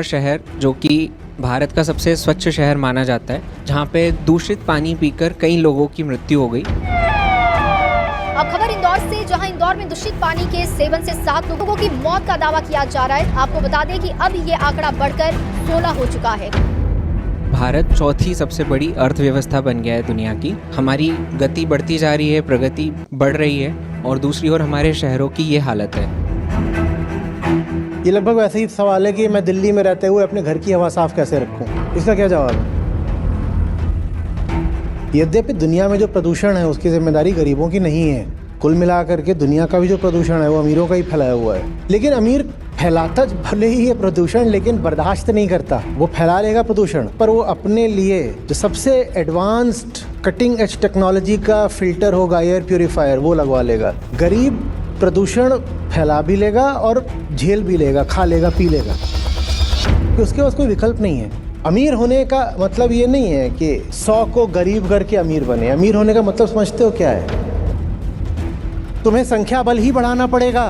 शहर जो कि भारत का सबसे स्वच्छ शहर माना जाता है, जहाँ पे दूषित पानी पीकर कई लोगों की मृत्यु हो गई। अब खबर इंदौर से, जहां इंदौर में दूषित पानी के सेवन से 7 लोगों की मौत का दावा किया जा रहा है। आपको बता दें कि अब ये आंकड़ा बढ़कर 16 हो चुका है। भारत चौथी सबसे बड़ी अर्थव्यवस्था बन गया है दुनिया की। हमारी गति बढ़ती जा रही है, प्रगति बढ़ रही है, और दूसरी ओर हमारे शहरों की ये हालत है। ये लगभग वैसे ही सवाल है कि मैं दिल्ली में रहते हुए अपने घर की हवा साफ कैसे रखूं। इसका क्या जवाब है? यद्यपि दुनिया में जो प्रदूषण है उसकी जिम्मेदारी गरीबों की नहीं है। कुल मिलाकर के दुनिया का भी जो प्रदूषण है वो अमीरों का ही फैलाया हुआ है। लेकिन अमीर फैलाता भले ही ये प्रदूषण, लेकिन बर्दाश्त नहीं करता। वो फैला लेगा प्रदूषण, पर वो अपने लिए जो सबसे एडवांस्ड कटिंग एज टेक्नोलॉजी का फिल्टर होगा, एयर प्यूरिफायर, वो लगवा लेगा। गरीब प्रदूषण फैला भी लेगा और झेल भी लेगा, खा लेगा, पी लेगा, कि उसके पास कोई विकल्प नहीं है। अमीर होने का मतलब ये नहीं है कि 100 को गरीब करके अमीर बने। अमीर होने का मतलब समझते हो क्या है? तुम्हें संख्या बल ही बढ़ाना पड़ेगा।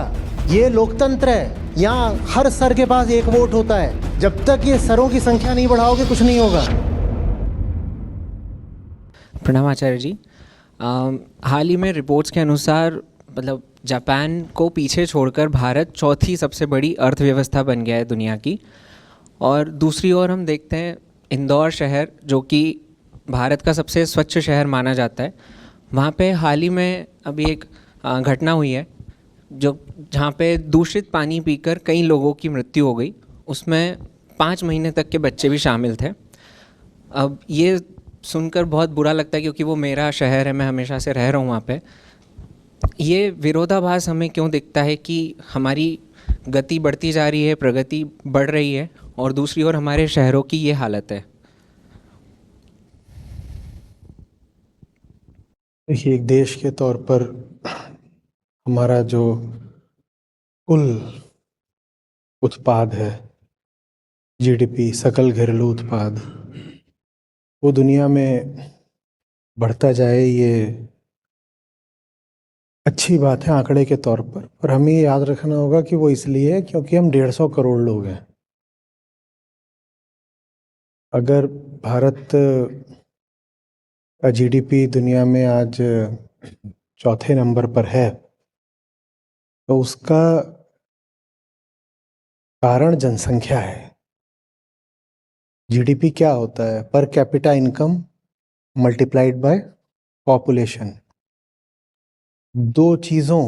ये लोकतंत्र है, यहाँ हर सर के पास एक वोट होता है। जब तक ये सरों की संख्या नहीं बढ़ाओगे कुछ नहीं होगा। प्रणाम आचार्य जी। हाल ही में रिपोर्ट्स के अनुसार जापान को पीछे छोड़कर भारत चौथी सबसे बड़ी अर्थव्यवस्था बन गया है दुनिया की। और दूसरी ओर हम देखते हैं इंदौर शहर जो कि भारत का सबसे स्वच्छ शहर माना जाता है, वहाँ पे हाल ही में अभी एक घटना हुई है जहाँ पे दूषित पानी पीकर कई लोगों की मृत्यु हो गई। उसमें 5 महीने तक के बच्चे भी शामिल थे। अब ये सुनकर बहुत बुरा लगता है क्योंकि वो मेरा शहर है, मैं हमेशा से रह रहा हूँ वहाँ पे। ये विरोधाभास हमें क्यों दिखता है कि हमारी गति बढ़ती जा रही है, प्रगति बढ़ रही है, और दूसरी ओर हमारे शहरों की ये हालत है? देखिए, एक देश के तौर पर हमारा जो कुल उत्पाद है, जीडीपी, सकल घरेलू उत्पाद, वो दुनिया में बढ़ता जाए, ये अच्छी बात है आंकड़े के तौर पर हमें याद रखना होगा कि वो इसलिए है क्योंकि हम 150 करोड़ लोग हैं। अगर भारत का जीडीपी दुनिया में आज चौथे नंबर पर है तो उसका कारण जनसंख्या है। जीडीपी क्या होता है? Per capita income multiplied by population. 2 चीज़ों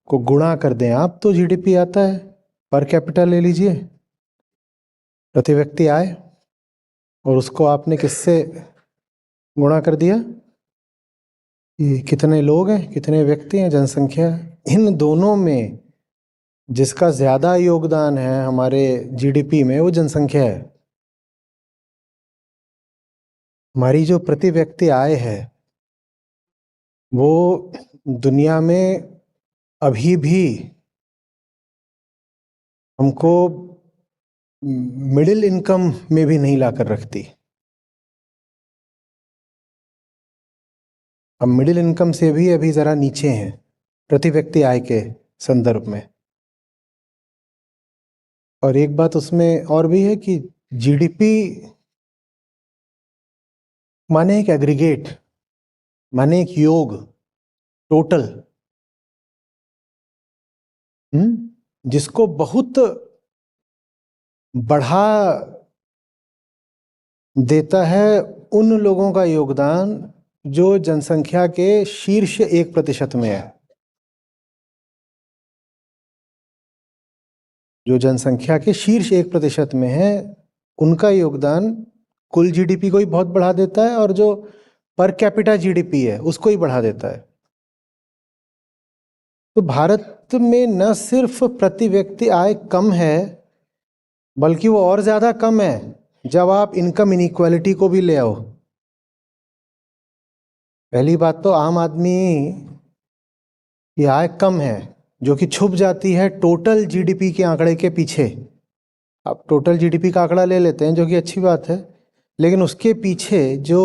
को गुणा कर दें आप तो जीडीपी आता है। पर कैपिटा ले लीजिए, प्रति व्यक्ति आय, और उसको आपने किससे गुणा कर दिया? ये कितने लोग हैं, कितने व्यक्ति हैं, जनसंख्या। इन दोनों में जिसका ज़्यादा योगदान है हमारे जीडीपी में, वो जनसंख्या है। हमारी जो प्रति व्यक्ति आय है वो दुनिया में अभी भी हमको मिडिल इनकम में भी नहीं लाकर रखती। हम मिडिल इनकम से भी अभी ज़रा नीचे हैं प्रति व्यक्ति आय के संदर्भ में। और एक बात उसमें और भी है कि जीडीपी माने एक एग्रीगेट, माने एक योग, टोटल, जिसको बहुत बढ़ा देता है उन लोगों का योगदान जो जनसंख्या के शीर्ष 1% में है। जो जनसंख्या के शीर्ष 1% में है उनका योगदान कुल जीडीपी को ही बहुत बढ़ा देता है, और जो पर कैपिटा जीडीपी है उसको ही बढ़ा देता है। तो भारत में न सिर्फ प्रति व्यक्ति आय कम है, बल्कि वो और ज़्यादा कम है जब आप इनकम इनइक्वालिटी को भी ले आओ। पहली बात तो आम आदमी की आय कम है, जो कि छुप जाती है टोटल जीडीपी के आंकड़े के पीछे। आप टोटल जीडीपी का आंकड़ा ले लेते हैं, जो कि अच्छी बात है, लेकिन उसके पीछे जो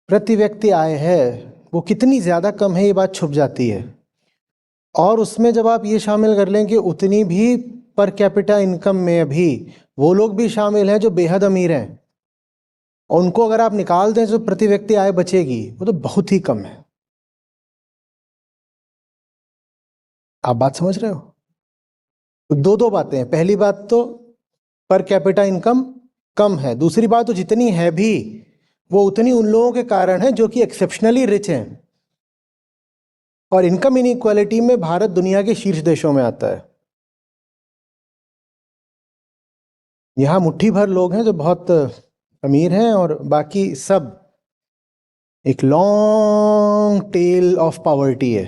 प्रति व्यक्ति आय है वो कितनी ज़्यादा कम है, ये बात छुप जाती है। और उसमें जब आप ये शामिल कर लें कि उतनी भी पर कैपिटा इनकम में अभी वो लोग भी शामिल हैं जो बेहद अमीर हैं, और उनको अगर आप निकाल दें तो प्रति व्यक्ति आय बचेगी वो तो बहुत ही कम है। आप बात समझ रहे हो? तो दो बातें हैं। पहली बात तो पर कैपिटा इनकम कम है, दूसरी बात तो जितनी है भी वो उतनी उन लोगों के कारण है जो कि एक्सेप्शनली रिच हैं, और इनकम इनइक्वालिटी में भारत दुनिया के शीर्ष देशों में आता है। यहाँ मुट्ठी भर लोग हैं जो बहुत अमीर हैं और बाकी सब एक लॉन्ग टेल ऑफ पॉवर्टी है।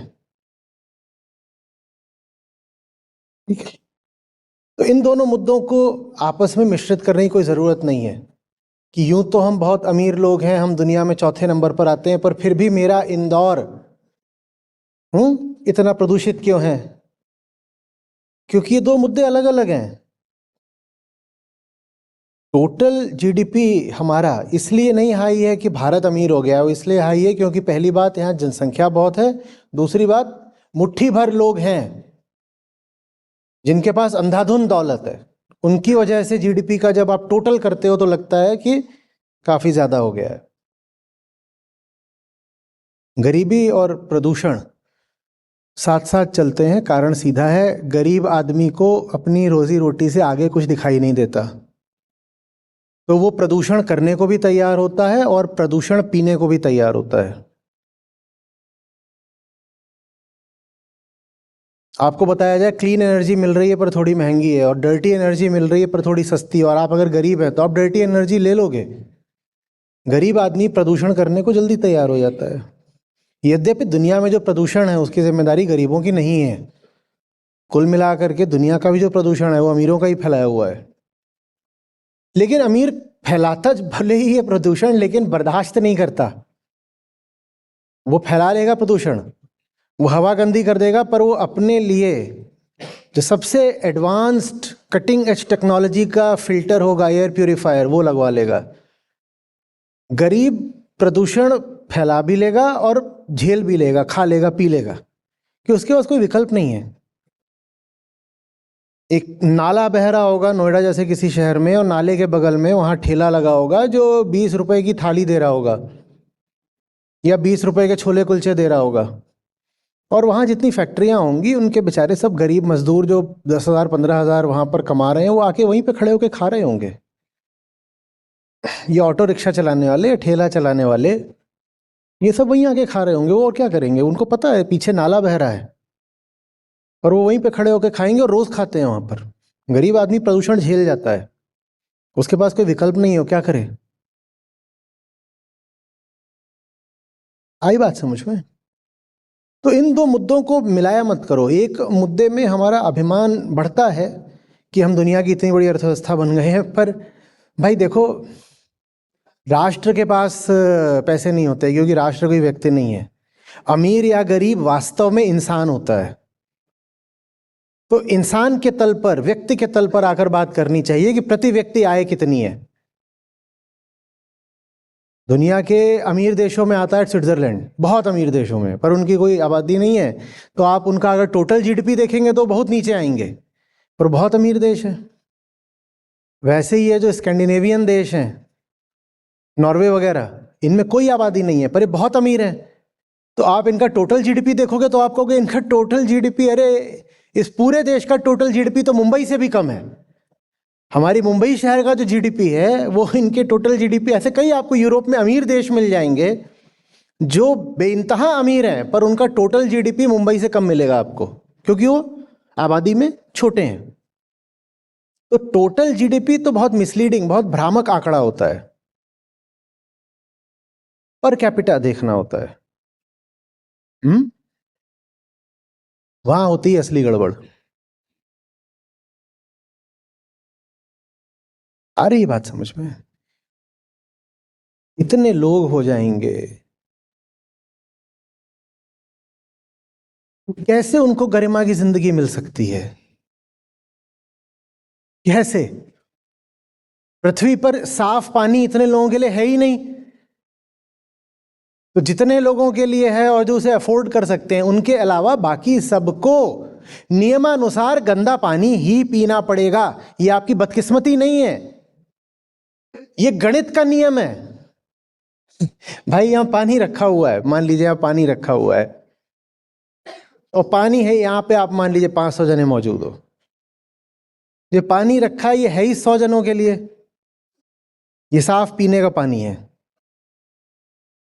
ठीक है, तो इन दोनों मुद्दों को आपस में मिश्रित करने की कोई ज़रूरत नहीं है कि यूं तो हम बहुत अमीर लोग हैं, हम दुनिया में चौथे नंबर पर आते हैं, पर फिर भी मेरा इंदौर इतना प्रदूषित क्यों है? क्योंकि ये दो मुद्दे अलग अलग हैं। टोटल जीडीपी हमारा इसलिए नहीं हाई है कि भारत अमीर हो गया, वो इसलिए हाई है क्योंकि पहली बात यहाँ जनसंख्या बहुत है, दूसरी बात मुट्ठी भर लोग हैं जिनके पास अंधाधुंध दौलत है। उनकी वजह से जीडीपी का जब आप टोटल करते हो तो लगता है कि काफी ज्यादा हो गया है। गरीबी और प्रदूषण साथ साथ चलते हैं। कारण सीधा है, गरीब आदमी को अपनी रोजी रोटी से आगे कुछ दिखाई नहीं देता, तो वो प्रदूषण करने को भी तैयार होता है और प्रदूषण पीने को भी तैयार होता है। आपको बताया जाए क्लीन एनर्जी मिल रही है पर थोड़ी महंगी है, और डर्टी एनर्जी मिल रही है पर थोड़ी सस्ती है, और आप अगर गरीब हैं तो आप डर्टी एनर्जी ले लोगे। गरीब आदमी प्रदूषण करने को जल्दी तैयार हो जाता है। यद्यपि दुनिया में जो प्रदूषण है उसकी जिम्मेदारी गरीबों की नहीं है। कुल मिलाकर के दुनिया का भी जो प्रदूषण है वो अमीरों का ही फैलाया हुआ है। लेकिन अमीर फैलाता भले ही है प्रदूषण, लेकिन बर्दाश्त नहीं करता। वो फैला लेगा प्रदूषण, वो हवा गंदी कर देगा, पर वो अपने लिए जो सबसे एडवांस्ड कटिंग एज टेक्नोलॉजी का फिल्टर होगा, एयर प्यूरिफायर, वो लगवा लेगा। गरीब प्रदूषण फैला भी लेगा और झेल भी लेगा, खा लेगा, पी लेगा, कि उसके पास कोई विकल्प नहीं है। एक नाला बह रहा होगा नोएडा जैसे किसी शहर में, और नाले के बगल में वहाँ ठेला लगा होगा जो 20 रुपए की थाली दे रहा होगा या 20 रुपए के छोले कुलचे दे रहा होगा, और वहाँ जितनी फैक्ट्रियाँ होंगी उनके बेचारे सब गरीब मजदूर जो 10,000 15,000 वहाँ पर कमा रहे हैं, वो आके वहीं पे खड़े होके खा रहे होंगे। ये ऑटो रिक्शा चलाने वाले, ठेला चलाने वाले, ये सब वहीं आके खा रहे होंगे। वो और क्या करेंगे? उनको पता है पीछे नाला बह रहा है, और वो वहीं पे खड़े होके खाएंगे और रोज खाते हैं वहाँ पर। गरीब आदमी प्रदूषण झेल जाता है, उसके पास कोई विकल्प नहीं हो, क्या करे? आई बात समझ में? तो इन दो मुद्दों को मिलाया मत करो। एक मुद्दे में हमारा अभिमान बढ़ता है कि हम दुनिया की इतनी बड़ी अर्थव्यवस्था बन गए हैं, पर भाई देखो, राष्ट्र के पास पैसे नहीं होते, क्योंकि राष्ट्र कोई व्यक्ति नहीं है। अमीर या गरीब वास्तव में इंसान होता है। तो इंसान के तल पर, व्यक्ति के तल पर आकर बात करनी चाहिए कि प्रति व्यक्ति आय कितनी है। दुनिया के अमीर देशों में आता है स्विट्जरलैंड, बहुत अमीर देशों में, पर उनकी कोई आबादी नहीं है, तो आप उनका अगर टोटल जीडीपी देखेंगे तो बहुत नीचे आएंगे, पर बहुत अमीर देश है। वैसे ही है जो स्कैंडिनेवियन देश हैं, नॉर्वे वगैरह, इनमें कोई आबादी नहीं है पर ये बहुत अमीर हैं। तो आप इनका टोटल जीडीपी देखोगे तो आप कहोगे इनका टोटल जीडीपी, अरे इस पूरे देश का टोटल जीडीपी तो मुंबई से भी कम है। हमारी मुंबई शहर का जो जीडीपी है वो इनके टोटल जीडीपी, ऐसे कई आपको यूरोप में अमीर देश मिल जाएंगे जो बेइंतहा अमीर हैं, पर उनका टोटल जीडीपी मुंबई से कम मिलेगा आपको, क्योंकि वो आबादी में छोटे हैं। तो टोटल जीडीपी तो बहुत मिसलीडिंग, बहुत भ्रामक आंकड़ा होता है। पर कैपिटा देखना होता है। वहां होती है असली गड़बड़। आ रही बात समझ में? इतने लोग हो जाएंगे, कैसे उनको गरिमा की जिंदगी मिल सकती है? कैसे? पृथ्वी पर साफ पानी इतने लोगों के लिए है ही नहीं, तो जितने लोगों के लिए है और जो उसे अफोर्ड कर सकते हैं, उनके अलावा बाकी सबको नियमानुसार गंदा पानी ही पीना पड़ेगा। ये आपकी बदकिस्मती नहीं है, ये गणित का नियम है। भाई यहां पानी रखा हुआ है, मान लीजिए यहां पानी रखा हुआ है और पानी है यहां पे, आप मान लीजिए 500 जने मौजूद हो। ये पानी रखा है, ये है ही 100 जनों के लिए, ये साफ पीने का पानी है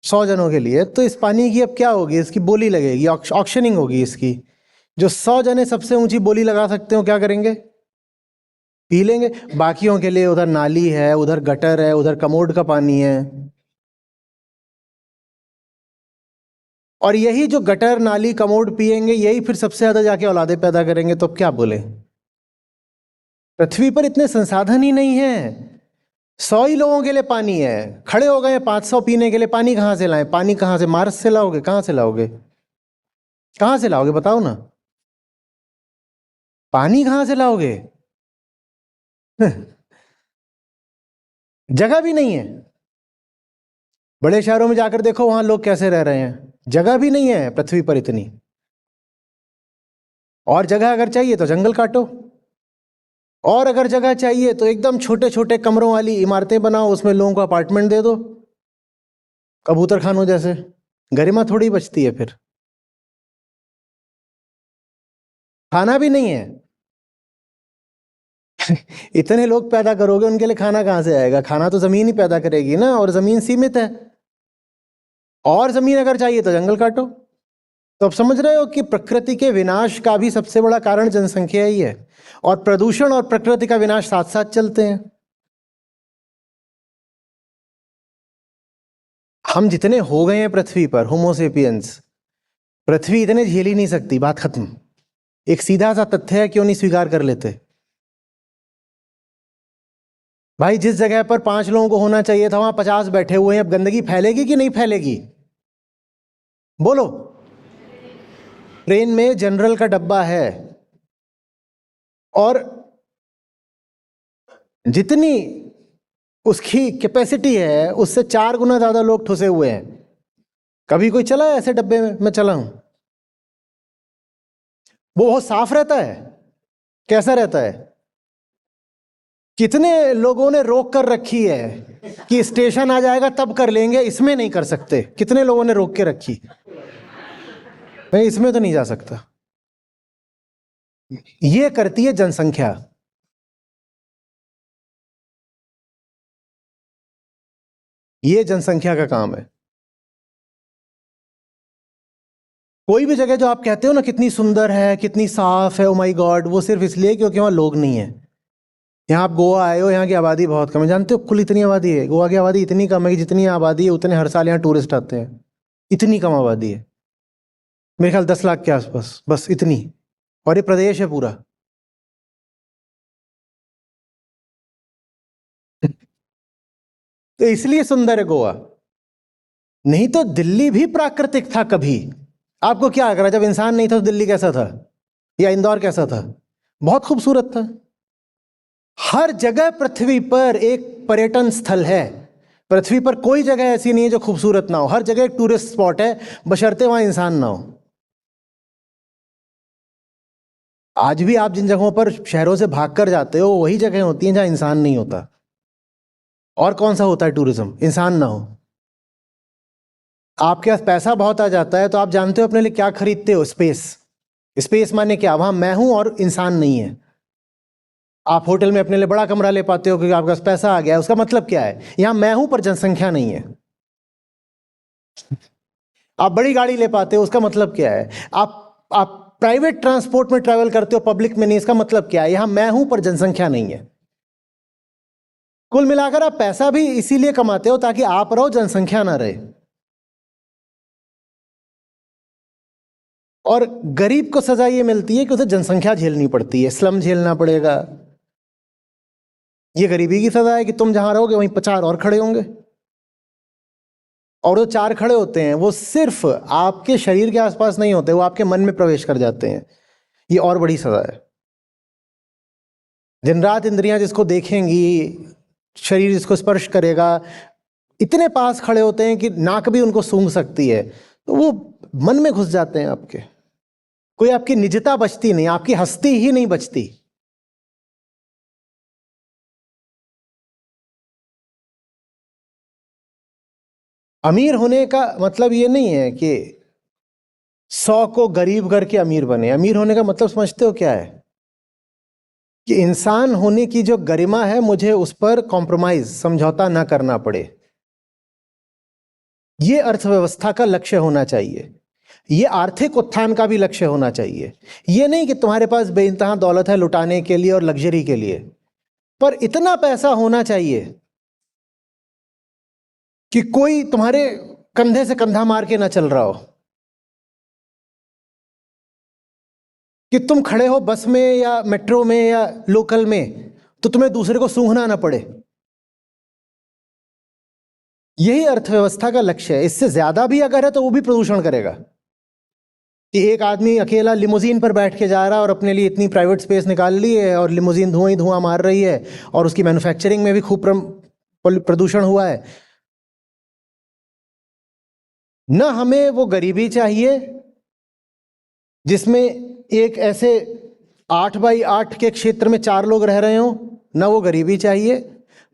100 जनों के लिए। तो इस पानी की अब क्या होगी, इसकी बोली लगेगी, ऑक्शनिंग होगी इसकी। जो 100 जने सबसे ऊंची बोली लगा सकते हो क्या करेंगे, पी लेंगे। बाकियों के लिए उधर नाली है, उधर गटर है, उधर कमोड का पानी है। और यही जो गटर नाली कमोड पिएंगे, यही फिर सबसे ज्यादा जाके औलादे पैदा करेंगे। तो क्या बोले, पृथ्वी पर इतने संसाधन ही नहीं है। 100 ही लोगों के लिए पानी है, खड़े हो गए 500 पीने के लिए। पानी कहां से लाएं, पानी कहां से, मार्स से लाओगे, कहां से लाओगे, कहां से लाओगे बताओ ना, पानी कहां से लाओगे? जगह भी नहीं है। बड़े शहरों में जाकर देखो वहां लोग कैसे रह रहे हैं, जगह भी नहीं है पृथ्वी पर इतनी। और जगह अगर चाहिए तो जंगल काटो, और अगर जगह चाहिए तो एकदम छोटे छोटे कमरों वाली इमारतें बनाओ, उसमें लोगों को अपार्टमेंट दे दो, कबूतर खानों जैसे। गरिमा थोड़ी बचती है फिर। खाना भी नहीं है। इतने लोग पैदा करोगे, उनके लिए खाना कहां से आएगा? खाना तो जमीन ही पैदा करेगी ना, और जमीन सीमित है। और जमीन अगर चाहिए तो जंगल काटो। तो अब समझ रहे हो कि प्रकृति के विनाश का भी सबसे बड़ा कारण जनसंख्या ही है, और प्रदूषण और प्रकृति का विनाश साथ साथ चलते हैं। हम जितने हो गए हैं पृथ्वी पर, होमोसेपियंस, पृथ्वी इतने झेल ही नहीं सकती, बात खत्म। एक सीधा सा तथ्य है, क्यों नहीं स्वीकार कर लेते? भाई जिस जगह पर 5 लोगों को होना चाहिए था वहां 50 बैठे हुए हैं। अब गंदगी फैलेगी कि नहीं फैलेगी, बोलो? ट्रेन में जनरल का डब्बा है, और जितनी उसकी कैपेसिटी है उससे 4 गुना ज्यादा लोग ठुसे हुए हैं। कभी कोई चला है ऐसे डब्बे में? मैं चला हूं। वो बहुत साफ रहता है, कैसा रहता है? कितने लोगों ने रोक कर रखी है कि स्टेशन आ जाएगा तब कर लेंगे, इसमें नहीं कर सकते। कितने लोगों ने रोक के रखी, मैं इसमें तो नहीं जा सकता। ये करती है जनसंख्या। ये जनसंख्या का काम है। कोई भी जगह जो आप कहते हो ना कितनी सुंदर है, कितनी साफ है, ओ माय गॉड, वो सिर्फ इसलिए क्योंकि वहां लोग नहीं है। यहाँ आप गोवा आए हो, यहाँ की आबादी बहुत कम है। जानते हो कुल इतनी आबादी है? गोवा की आबादी इतनी कम है कि जितनी आबादी है उतने हर साल यहाँ टूरिस्ट आते हैं। इतनी कम आबादी है, मेरे ख्याल 10 लाख के आसपास, बस इतनी। और ये प्रदेश है पूरा। तो इसलिए सुंदर है गोवा। नहीं तो दिल्ली भी प्राकृतिक था कभी। आपको क्या लग रहा है, जब इंसान नहीं था तो दिल्ली कैसा था, या इंदौर कैसा था? बहुत खूबसूरत था। हर जगह पृथ्वी पर एक पर्यटन स्थल है। पृथ्वी पर कोई जगह ऐसी नहीं है जो खूबसूरत ना हो। हर जगह एक टूरिस्ट स्पॉट है, बशर्ते वहां इंसान ना हो। आज भी आप जिन जगहों पर शहरों से भागकर जाते हो, वही जगह होती हैं जहां इंसान नहीं होता। और कौन सा होता है टूरिज्म, इंसान ना हो। आपके पास पैसा बहुत आ जाता है तो आप जानते हो अपने लिए क्या खरीदते हो? स्पेस। स्पेस माने क्या? वहां मैं हूं और इंसान नहीं है। आप होटल में अपने लिए बड़ा कमरा ले पाते हो क्योंकि आपके पास पैसा आ गया है। उसका मतलब क्या है? यहां मैं हूं पर जनसंख्या नहीं है। आप बड़ी गाड़ी ले पाते हो, उसका मतलब क्या है? आप प्राइवेट ट्रांसपोर्ट में ट्रैवल करते हो, पब्लिक में नहीं। इसका मतलब क्या है? यहां मैं हूं पर जनसंख्या नहीं है। कुल मिलाकर आप पैसा भी इसीलिए कमाते हो ताकि आप रहो, जनसंख्या ना रहे। और गरीब को सजा ये मिलती है कि उसे जनसंख्या झेलनी पड़ती है, स्लम झेलना पड़ेगा। ये गरीबी की सजा है कि तुम जहां रहोगे वहीं 4 और खड़े होंगे, और वो 4 खड़े होते हैं वो सिर्फ आपके शरीर के आसपास नहीं होते, वो आपके मन में प्रवेश कर जाते हैं। ये और बड़ी सजा है। दिन रात इंद्रियां जिसको देखेंगी, शरीर जिसको स्पर्श करेगा, इतने पास खड़े होते हैं कि नाक भी उनको सूंघ सकती है, तो वो मन में घुस जाते हैं आपके। कोई आपकी निजता बचती नहीं, आपकी हस्ती ही नहीं बचती। अमीर होने का मतलब ये नहीं है कि 100 को गरीब करके अमीर बने। अमीर होने का मतलब समझते हो क्या है? कि इंसान होने की जो गरिमा है, मुझे उस पर कॉम्प्रोमाइज, समझौता ना करना पड़े। ये अर्थव्यवस्था का लक्ष्य होना चाहिए। ये आर्थिक उत्थान का भी लक्ष्य होना चाहिए। ये नहीं कि तुम्हारे पास बेइंतहा दौलत है लुटाने के लिए और लग्जरी के लिए, पर इतना पैसा होना चाहिए कि कोई तुम्हारे कंधे से कंधा मार के ना चल रहा हो, कि तुम खड़े हो बस में या मेट्रो में या लोकल में तो तुम्हें दूसरे को सूंघना ना पड़े। यही अर्थव्यवस्था का लक्ष्य है। इससे ज्यादा भी अगर है तो वो भी प्रदूषण करेगा। कि एक आदमी अकेला लिमोजीन पर बैठ के जा रहा है और अपने लिए इतनी प्राइवेट स्पेस निकाल ली है और लिमोजीन धुआं ही धुआं मार रही है, और उसकी मैन्युफैक्चरिंग में भी खूब प्रदूषण हुआ है। न हमें वो गरीबी चाहिए जिसमें एक ऐसे 8x8 के क्षेत्र में 4 लोग रह रहे हों, न वो गरीबी चाहिए।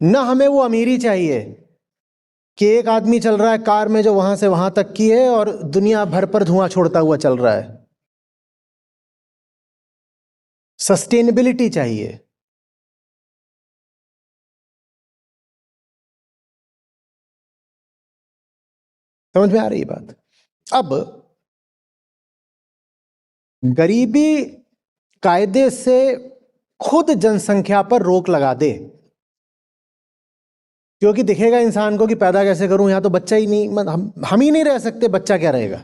न हमें वो अमीरी चाहिए कि एक आदमी चल रहा है कार में जो वहां से वहां तक की है और दुनिया भर पर धुआं छोड़ता हुआ चल रहा है। सस्टेनेबिलिटी चाहिए। समझ में आ रही बात? अब गरीबी कायदे से खुद जनसंख्या पर रोक लगा दे, क्योंकि दिखेगा इंसान को कि पैदा कैसे करूं, यहां तो बच्चा ही नहीं, हम ही नहीं रह सकते, बच्चा क्या रहेगा।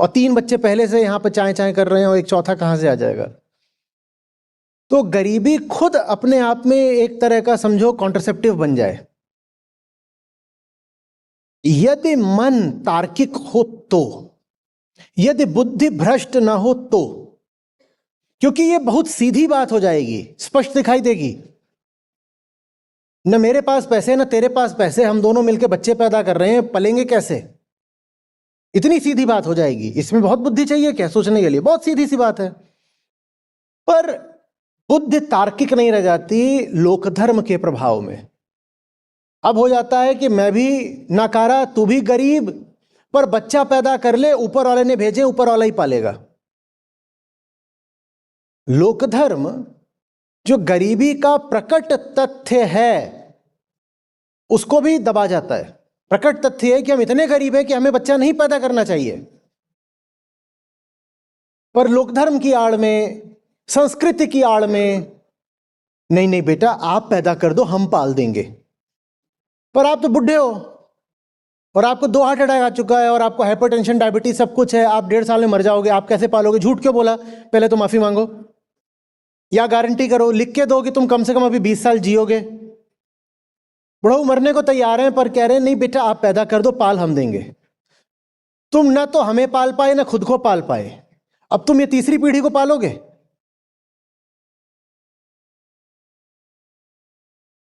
और 3 बच्चे पहले से यहां पर चाय चाय कर रहे हैं और एक चौथा कहां से आ जाएगा। तो गरीबी खुद अपने आप में एक तरह का समझो कॉन्ट्रसेप्टिव बन जाए। यदि मन तार्किक हो तो, यदि बुद्धि भ्रष्ट ना हो तो, क्योंकि ये बहुत सीधी बात हो जाएगी, स्पष्ट दिखाई देगी। न मेरे पास पैसे न तेरे पास पैसे, हम दोनों मिलकर बच्चे पैदा कर रहे हैं, पलेंगे कैसे? इतनी सीधी बात हो जाएगी। इसमें बहुत बुद्धि चाहिए क्या सोचने के लिए? बहुत सीधी सी बात है। पर बुद्धि तार्किक नहीं रह जाती लोकधर्म के प्रभाव में। अब हो जाता है कि मैं भी नाकारा, तू भी गरीब, पर बच्चा पैदा कर ले, ऊपर वाले ने भेजे, ऊपर वाला ही पालेगा। लोकधर्म जो गरीबी का प्रकट तथ्य है उसको भी दबा जाता है। प्रकट तथ्य है कि हम इतने गरीब हैं कि हमें बच्चा नहीं पैदा करना चाहिए, पर लोकधर्म की आड़ में, संस्कृति की आड़ में, नहीं नहीं बेटा आप पैदा कर दो, हम पाल देंगे। पर आप तो बुढ़े हो और आपको 2 हार्ट अटैक आ चुका है और आपको हाइपरटेंशन, डायबिटीज सब कुछ है, आप 1.5 साल में मर जाओगे, आप कैसे पालोगे? झूठ क्यों बोला? पहले तो माफी मांगो, या गारंटी करो, लिख के दो कि तुम कम से कम अभी 20 साल जियोगे। बुढ़ऊ मरने को तैयार हैं पर कह रहे हैं नहीं बेटा आप पैदा कर दो, पाल हम देंगे। तुम ना तो हमें पाल पाए ना खुद को पाल पाए, अब तुम ये तीसरी पीढ़ी को पालोगे।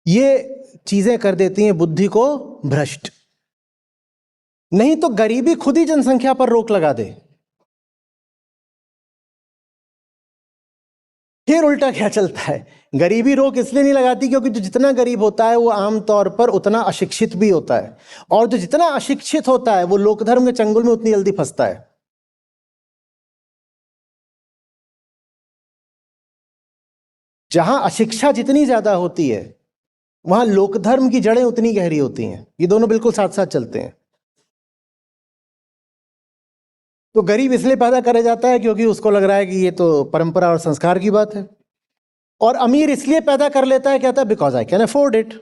ये चीजें कर देती हैं बुद्धि को भ्रष्ट। नहीं तो गरीबी खुद ही जनसंख्या पर रोक लगा दे। फिर उल्टा क्या चलता है, गरीबी रोक इसलिए नहीं लगाती क्योंकि जो जितना गरीब होता है वो आमतौर पर उतना अशिक्षित भी होता है, और जो जितना अशिक्षित होता है वो लोकधर्म के चंगुल में उतनी जल्दी फंसता है। जहां अशिक्षा जितनी ज्यादा होती है वहां लोकधर्म की जड़ें उतनी गहरी होती हैं। ये दोनों बिल्कुल साथ साथ चलते हैं। तो गरीब इसलिए पैदा करा जाता है क्योंकि उसको लग रहा है कि ये तो परंपरा और संस्कार की बात है, और अमीर इसलिए पैदा कर लेता है, कहता है because I can afford it.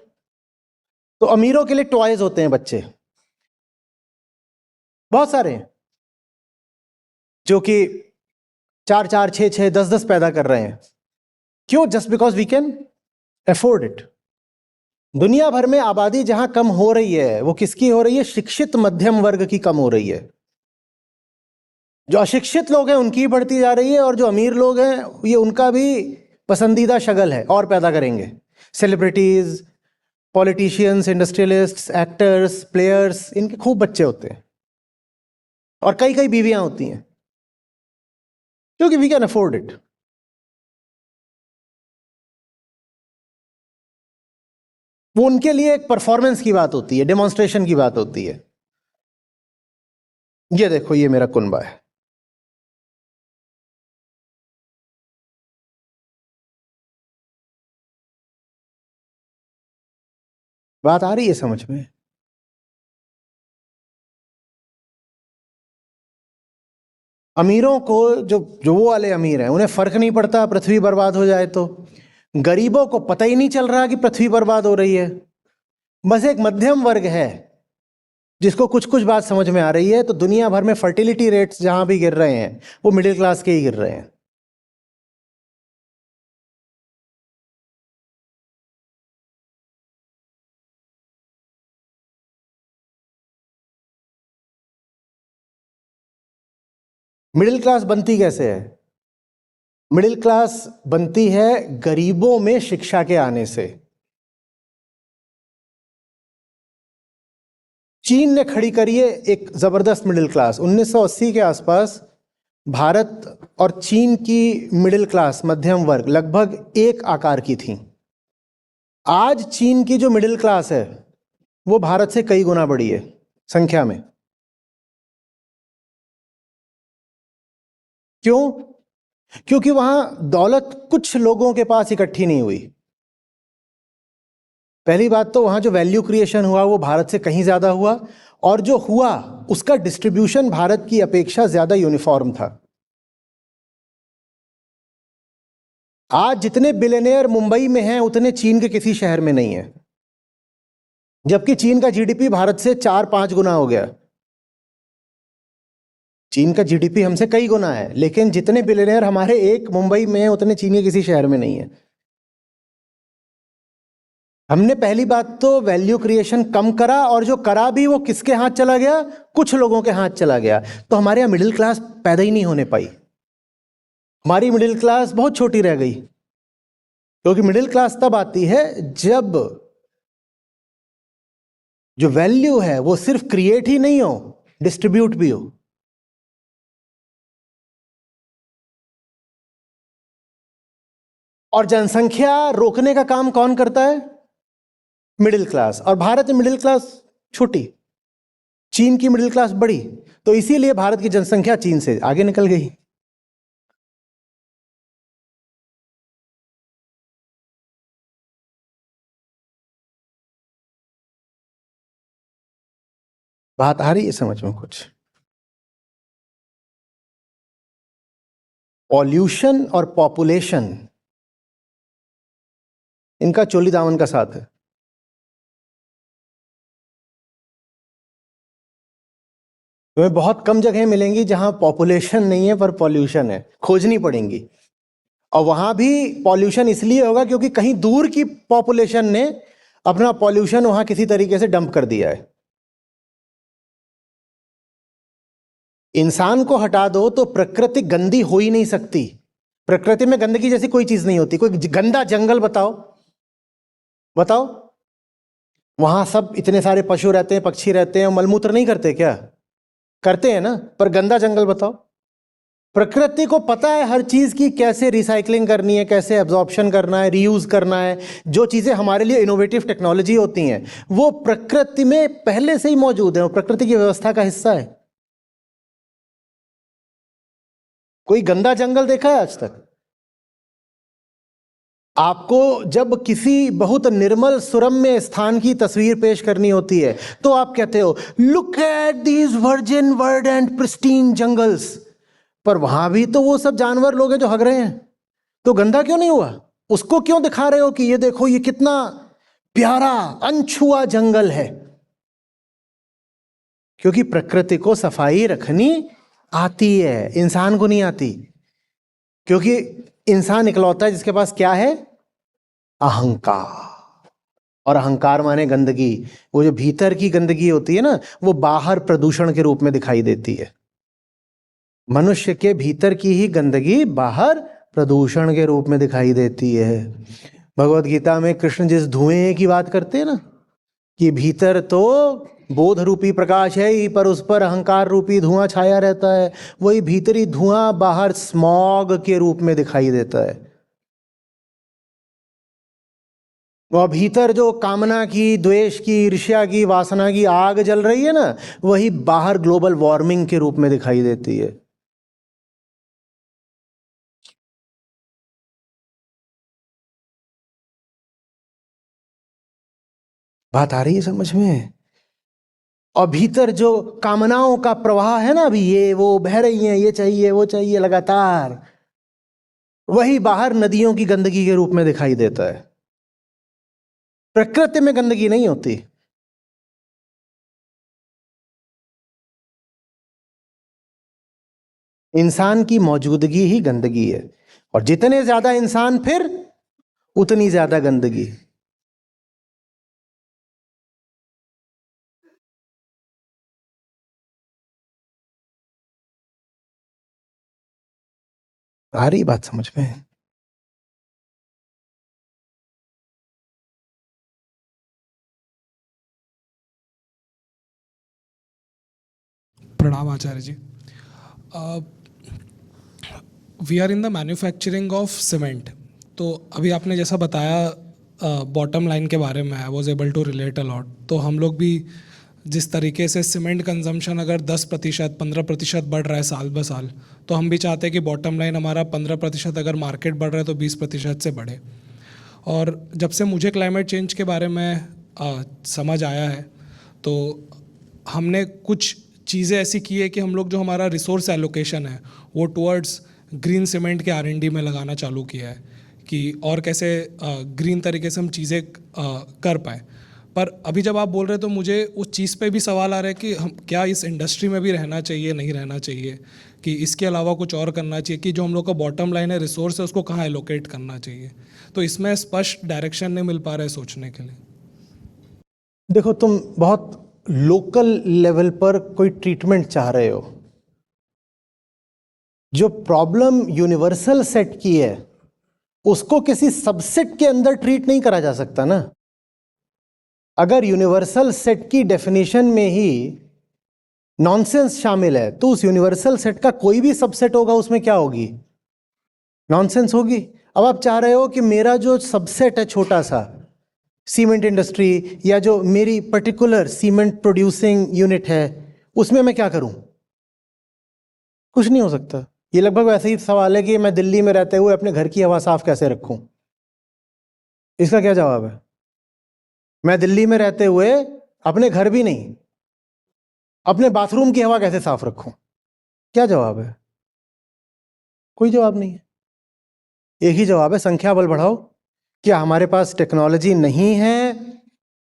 तो अमीरों के लिए टॉयज होते हैं बच्चे, बहुत सारे हैं जो कि 4-4, 6-6, 10-10 पैदा कर रहे हैं। क्यों? Just because we can afford it. दुनिया भर में आबादी जहां कम हो रही है वो किसकी हो रही है? शिक्षित मध्यम वर्ग की कम हो रही है। जो अशिक्षित लोग हैं उनकी बढ़ती जा रही है, और जो अमीर लोग हैं ये उनका भी पसंदीदा शगल है, और पैदा करेंगे। Celebrities, politicians, industrialists, actors, players, इनके खूब बच्चे होते हैं और कई कई बीवियां होती हैं। क्योंकि वी कैन अफोर्ड इट। वो उनके लिए एक परफॉर्मेंस की बात होती है, डेमोन्स्ट्रेशन की बात होती है। ये देखो, ये मेरा कुनबा है। बात आ रही है समझ में? अमीरों को, जो जो वो वाले अमीर हैं, उन्हें फर्क नहीं पड़ता पृथ्वी बर्बाद हो जाए तो। गरीबों को पता ही नहीं चल रहा कि पृथ्वी बर्बाद हो रही है। बस एक मध्यम वर्ग है जिसको कुछ कुछ बात समझ में आ रही है। तो दुनिया भर में फर्टिलिटी रेट्स जहां भी गिर रहे हैं वो मिडिल क्लास के ही गिर रहे हैं। मिडिल क्लास बनती कैसे है? मिडिल क्लास बनती है गरीबों में शिक्षा के आने से। चीन ने खड़ी करी है एक जबरदस्त मिडिल क्लास। 1980 के आसपास भारत और चीन की मिडिल क्लास, मध्यम वर्ग, लगभग एक आकार की थी। आज चीन की जो मिडिल क्लास है वो भारत से कई गुना बड़ी है संख्या में। क्यों? क्योंकि वहां दौलत कुछ लोगों के पास इकट्ठी नहीं हुई। पहली बात तो वहां जो वैल्यू क्रिएशन हुआ वो भारत से कहीं ज्यादा हुआ, और जो हुआ उसका डिस्ट्रीब्यूशन भारत की अपेक्षा ज्यादा यूनिफॉर्म था। आज जितने बिलियनियर मुंबई में हैं उतने चीन के किसी शहर में नहीं है, जबकि चीन का जीडीपी भारत से 4-5 गुना हो गया। चीन का जीडीपी हमसे कई गुना है, लेकिन जितने बिलियनियर हमारे एक मुंबई में हैं उतने चीन के किसी शहर में नहीं है। हमने पहली बात तो वैल्यू क्रिएशन कम करा, और जो करा भी वो किसके हाथ चला गया? कुछ लोगों के हाथ चला गया। तो हमारे यहां मिडिल क्लास पैदा ही नहीं होने पाई। हमारी मिडिल क्लास बहुत छोटी रह गई, क्योंकि मिडिल क्लास तब आती है जब जो वैल्यू है वो सिर्फ क्रिएट ही नहीं हो, डिस्ट्रीब्यूट भी हो। और जनसंख्या रोकने का काम कौन करता है? Middle class. और भारत में मिडिल क्लास छोटी, चीन की मिडिल क्लास बड़ी, तो इसीलिए भारत की जनसंख्या चीन से आगे निकल गई। बात आ रही है समझ में कुछ? पॉल्यूशन और पॉपुलेशन, इनका चोली दामन का साथ है। तुम्हें बहुत कम जगह मिलेंगी जहां पॉपुलेशन नहीं है पर पॉल्यूशन है, खोजनी पड़ेंगी। और वहां भी पॉल्यूशन इसलिए होगा क्योंकि कहीं दूर की पॉपुलेशन ने अपना पॉल्यूशन वहां किसी तरीके से डंप कर दिया है। इंसान को हटा दो तो प्रकृति गंदी हो ही नहीं सकती। प्रकृति में गंदगी जैसी कोई चीज नहीं होती। कोई गंदा जंगल बताओ, बताओ। वहां सब इतने सारे पशु रहते हैं, पक्षी रहते हैं, मलमूत्र नहीं करते क्या? करते हैं ना। पर गंदा जंगल बताओ। प्रकृति को पता है हर चीज की कैसे रिसाइकलिंग करनी है, कैसे एब्जॉर्प्शन करना है, रीयूज करना है। जो चीजें हमारे लिए इनोवेटिव टेक्नोलॉजी होती हैं वो प्रकृति में पहले से ही मौजूद है, वो प्रकृति की व्यवस्था का हिस्सा है। कोई गंदा जंगल देखा है आज तक? आपको जब किसी बहुत निर्मल सुरम्य स्थान की तस्वीर पेश करनी होती है तो आप कहते हो look at these virgin word and pristine jungles. पर वहां भी तो वो सब जानवर लोग हैं जो हग रहे हैं। तो गंदा क्यों नहीं हुआ? उसको क्यों दिखा रहे हो कि ये देखो ये कितना प्यारा अनछुआ जंगल है? क्योंकि प्रकृति को सफाई रखनी आती है, इंसान को नहीं आती। क्योंकि इंसान इकलौता है जिसके पास क्या है? अहंकार। और अहंकार माने गंदगी। वो जो भीतर की गंदगी होती है ना, वो बाहर प्रदूषण के रूप में दिखाई देती है। मनुष्य के भीतर की ही गंदगी बाहर प्रदूषण के रूप में दिखाई देती है। भगवत गीता में कृष्ण जिस धुएं की बात करते हैं ना, कि भीतर तो बोध रूपी प्रकाश है ही, पर उस पर अहंकार रूपी धुआं छाया रहता है। वही भीतरी धुआं बाहर स्मॉग के रूप में दिखाई देता है। और भीतर जो कामना की, द्वेष की, ईर्ष्या की, वासना की आग जल रही है ना, वही बाहर ग्लोबल वार्मिंग के रूप में दिखाई देती है। बात आ रही है समझ में? और भीतर जो कामनाओं का प्रवाह है ना, अभी ये वो बह रही हैं, ये चाहिए वो चाहिए लगातार, वही बाहर नदियों की गंदगी के रूप में दिखाई देता है। प्रकृति में गंदगी नहीं होती। इंसान की मौजूदगी ही गंदगी है, और जितने ज्यादा इंसान फिर उतनी ज्यादा गंदगी। आ रही बात समझ में? प्रणाम आचार्य जी। We are in the manufacturing of cement. तो अभी आपने जैसा बताया बॉटम लाइन के बारे में, I was able to relate a lot. तो हम लोग भी जिस तरीके से सीमेंट कंजम्पशन अगर 10% 15% बढ़ रहा है साल ब साल, तो हम भी चाहते हैं कि बॉटम लाइन हमारा 15%, अगर मार्केट बढ़ रहा है तो 20% से बढ़े। और जब से मुझे क्लाइमेट चेंज के बारे में समझ आया है, तो हमने कुछ चीज़ें ऐसी की है कि हम लोग जो हमारा रिसोर्स एलोकेशन है वो टुवर्ड्स ग्रीन सीमेंट के R&D में लगाना चालू किया है, कि और कैसे ग्रीन तरीके से हम चीज़ें कर पाएँ। पर अभी जब आप बोल रहे हैं तो मुझे उस चीज़ पे भी सवाल आ रहा है कि हम क्या इस इंडस्ट्री में भी रहना चाहिए, नहीं रहना चाहिए, कि इसके अलावा कुछ और करना चाहिए, कि जो हम लोग का बॉटम लाइन है रिसोर्स है उसको कहाँ एलोकेट करना चाहिए। तो इसमें स्पष्ट डायरेक्शन नहीं मिल पा रहा है सोचने के लिए। देखो, तुम बहुत लोकल लेवल पर कोई ट्रीटमेंट चाह रहे हो। जो प्रॉब्लम यूनिवर्सल सेट की है उसको किसी सबसेट के अंदर ट्रीट नहीं करा जा सकता ना। अगर यूनिवर्सल सेट की डेफिनेशन में ही नॉनसेंस शामिल है तो उस यूनिवर्सल सेट का कोई भी सबसेट होगा उसमें क्या होगी? नॉनसेंस होगी। अब आप चाह रहे हो कि मेरा जो सबसेट है छोटा सा, सीमेंट इंडस्ट्री, या जो मेरी पर्टिकुलर सीमेंट प्रोड्यूसिंग यूनिट है, उसमें मैं क्या करूं? कुछ नहीं हो सकता। ये लगभग वैसे ही सवाल है कि मैं दिल्ली में रहते हुए अपने घर की हवा साफ कैसे रखूं। इसका क्या जवाब है? मैं दिल्ली में रहते हुए अपने घर भी नहीं, अपने बाथरूम की हवा कैसे साफ रखूं? क्या जवाब है? कोई जवाब नहीं है। एक ही जवाब है, संख्या बल बढ़ाओ। क्या हमारे पास टेक्नोलॉजी नहीं है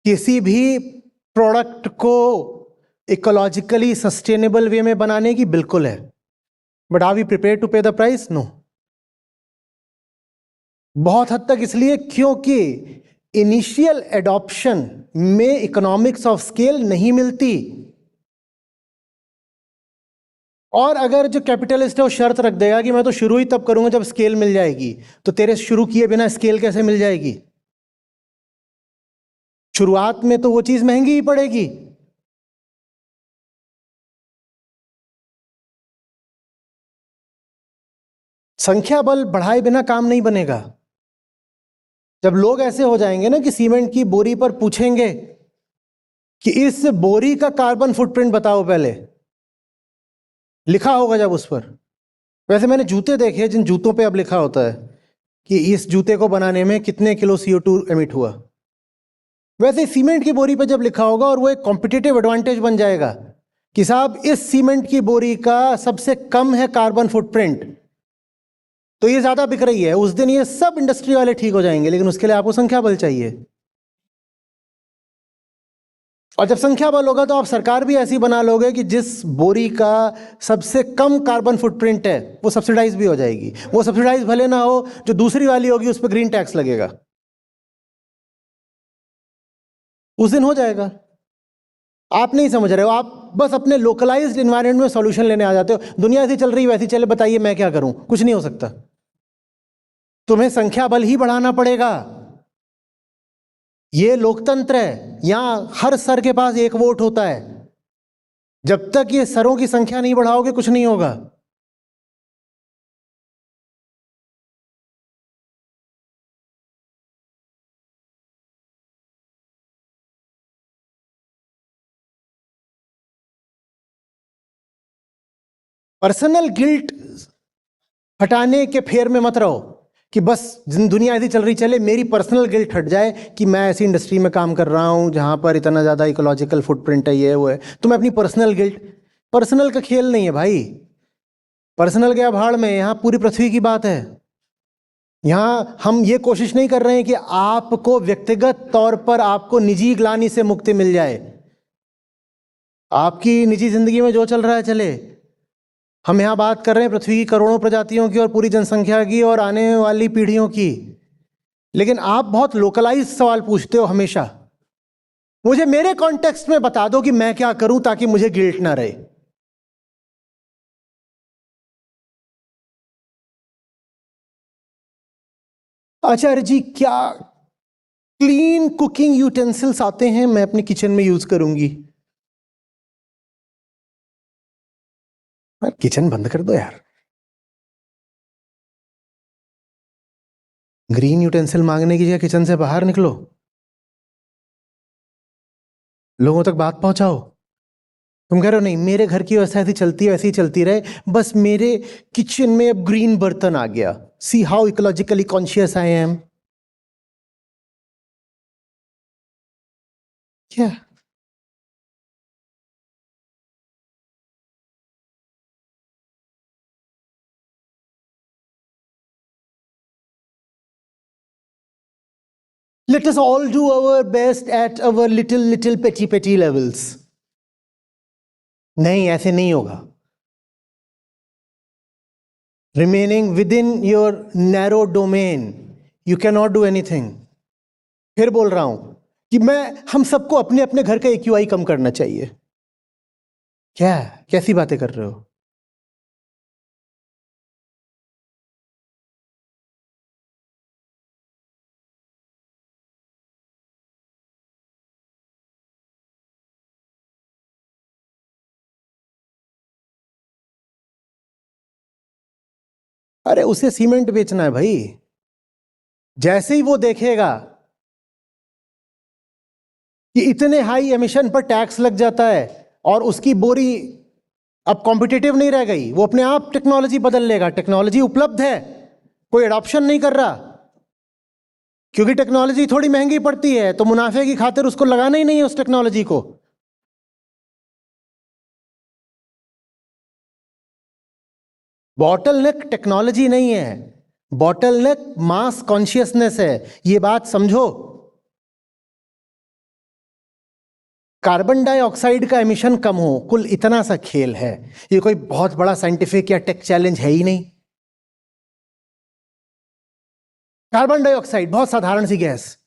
किसी भी प्रोडक्ट को इकोलॉजिकली सस्टेनेबल वे में बनाने की? बिल्कुल है। But are we prepare to pay the price? No. बहुत हद तक इसलिए क्योंकि इनिशियल एडॉप्शन में इकोनॉमिक्स ऑफ स्केल नहीं मिलती। और अगर जो कैपिटलिस्ट है वो शर्त रख देगा कि मैं तो शुरू ही तब करूंगा जब स्केल मिल जाएगी, तो तेरे शुरू किए बिना स्केल कैसे मिल जाएगी? शुरुआत में तो वो चीज महंगी ही पड़ेगी। संख्या बल बढ़ाए बिना काम नहीं बनेगा। जब लोग ऐसे हो जाएंगे ना कि सीमेंट की बोरी पर पूछेंगे कि इस बोरी का कार्बन फुटप्रिंट बताओ, पहले लिखा होगा जब उस पर। वैसे मैंने जूते देखे जिन जूतों पे अब लिखा होता है कि इस जूते को बनाने में कितने किलो CO2 एमिट हुआ। वैसे सीमेंट की बोरी पे जब लिखा होगा, और वो एक कॉम्पिटिटिव एडवांटेज बन जाएगा कि साहब इस सीमेंट की बोरी का सबसे कम है कार्बन फुटप्रिंट, तो ये ज्यादा बिक रही है। उस दिन ये सब इंडस्ट्री वाले ठीक हो जाएंगे, लेकिन उसके लिए आपको संख्या बल चाहिए। और जब संख्या बल होगा तो आप सरकार भी ऐसी बना लोगे कि जिस बोरी का सबसे कम कार्बन फुटप्रिंट है वो सब्सिडाइज भी हो जाएगी। वो सब्सिडाइज भले ना हो, जो दूसरी वाली होगी उस पर ग्रीन टैक्स लगेगा। उस दिन हो जाएगा। आप नहीं समझ रहे हो, आप बस अपने लोकलाइज्ड एनवायरनमेंट में सॉल्यूशन लेने आ जाते हो। दुनिया ऐसी चल रही है वैसी चले, बताइए मैं क्या करूं? कुछ नहीं हो सकता। तुम्हें संख्या बल ही बढ़ाना पड़ेगा। ये लोकतंत्र है, यहां हर सर के पास एक वोट होता है। जब तक ये सरों की संख्या नहीं बढ़ाओगे कुछ नहीं होगा। पर्सनल गिल्ट हटाने के फेर में मत रहो कि बस दुनिया ऐसी चल रही चले, मेरी पर्सनल गिल्ट हट जाए कि मैं ऐसी इंडस्ट्री में काम कर रहा हूं जहां पर इतना ज़्यादा इकोलॉजिकल फुटप्रिंट है, ये वो है, तो मैं अपनी पर्सनल गिल्ट। पर्सनल का खेल नहीं है भाई, पर्सनल गया भाड़ में, यहाँ पूरी पृथ्वी की बात है। यहाँ हम ये कोशिश नहीं कर रहे हैं कि आपको व्यक्तिगत तौर पर आपको निजी ग्लानि से मुक्ति मिल जाए। आपकी निजी जिंदगी में जो चल रहा है चले। हम यहाँ बात कर रहे हैं पृथ्वी की करोड़ों प्रजातियों की और पूरी जनसंख्या की और आने वाली पीढ़ियों की। लेकिन आप बहुत लोकलाइज सवाल पूछते हो हमेशा। मुझे मेरे कॉन्टेक्स्ट में बता दो कि मैं क्या करूं ताकि मुझे गिल्ट ना रहे। आचार्य जी, क्या क्लीन कुकिंग यूटेंसिल्स आते हैं? मैं अपने किचन में यूज करूंगी। किचन बंद कर दो यार। ग्रीन यूटेंसिल मांगने की जगह किचन से बाहर निकलो, लोगों तक बात पहुंचाओ। तुम कह रहे हो नहीं, मेरे घर की व्यवस्था ऐसी चलती है, वैसी ही चलती रहे, बस मेरे किचन में अब ग्रीन बर्तन आ गया। See how ecologically conscious I am. क्या let us all do our best at our little petty levels. नहीं, ऐसे नहीं होगा। Remaining within your narrow domain, you cannot do anything. फिर बोल रहा हूं कि हम सबको अपने अपने घर का AQI कम करना चाहिए। क्या कैसी बातें कर रहे हो? अरे उसे सीमेंट बेचना है भाई। जैसे ही वो देखेगा कि इतने हाई एमिशन पर टैक्स लग जाता है और उसकी बोरी अब कॉम्पिटिटिव नहीं रह गई, वो अपने आप टेक्नोलॉजी बदल लेगा। टेक्नोलॉजी उपलब्ध है, कोई एडॉप्शन नहीं कर रहा, क्योंकि टेक्नोलॉजी थोड़ी महंगी पड़ती है तो मुनाफे की खातिर उसको लगाना ही नहीं है उस टेक्नोलॉजी को। बॉटलनेक टेक्नोलॉजी नहीं है, बॉटलनेक मास कॉन्शियसनेस है। ये बात समझो। कार्बन डाइऑक्साइड का एमिशन कम हो, कुल इतना सा खेल है। ये कोई बहुत बड़ा साइंटिफिक या टेक चैलेंज है ही नहीं। कार्बन डाइऑक्साइड बहुत साधारण सी गैस,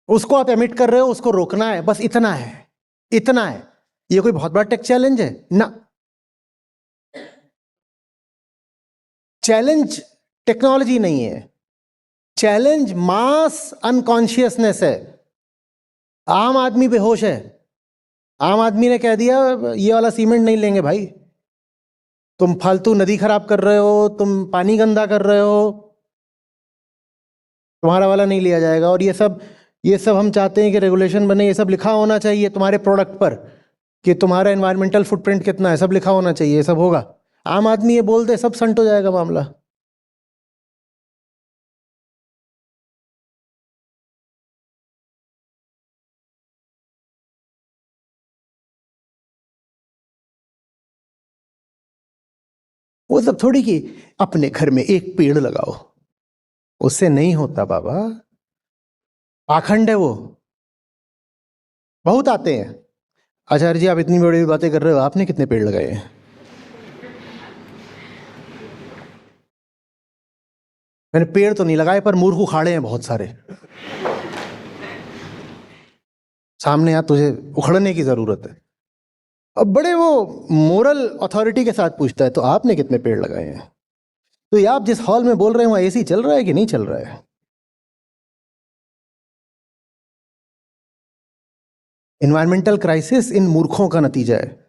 उसको आप एमिट कर रहे हो, उसको रोकना है, बस इतना है, इतना है। ये कोई बहुत बड़ा टेक चैलेंज है ना? चैलेंज टेक्नोलॉजी नहीं है, चैलेंज मास अनकॉन्शियसनेस है। आम आदमी बेहोश है, आम आदमी ने कह दिया ये वाला सीमेंट नहीं लेंगे भाई, तुम फालतू नदी खराब कर रहे हो, तुम पानी गंदा कर रहे हो, तुम्हारा वाला नहीं लिया जाएगा। और ये सब हम चाहते हैं कि रेगुलेशन बने, ये सब लिखा होना चाहिए तुम्हारे प्रोडक्ट पर कि तुम्हारा एनवायरमेंटल फुटप्रिंट कितना है, सब लिखा होना चाहिए। ये सब होगा, आम आदमी ये बोल दे, सब संट हो जाएगा मामला। वो सब थोड़ी कि अपने घर में एक पेड़ लगाओ, उससे नहीं होता बाबा, पाखंड है वो। बहुत आते हैं, आचार्य जी आप इतनी बड़ी बातें कर रहे हो, आपने कितने पेड़ लगाए हैं? मैंने पेड़ तो नहीं लगाए पर मूर्ख उखाड़े हैं बहुत सारे। सामने आ, तुझे उखड़ने की जरूरत है। अब बड़े वो मोरल अथॉरिटी के साथ पूछता है, तो आपने कितने पेड़ लगाए हैं? तो ये आप जिस हॉल में बोल रहे हैं वहाँ AC चल रहा है कि नहीं चल रहा है? इन्वायरमेंटल क्राइसिस इन मूर्खों का नतीजा है।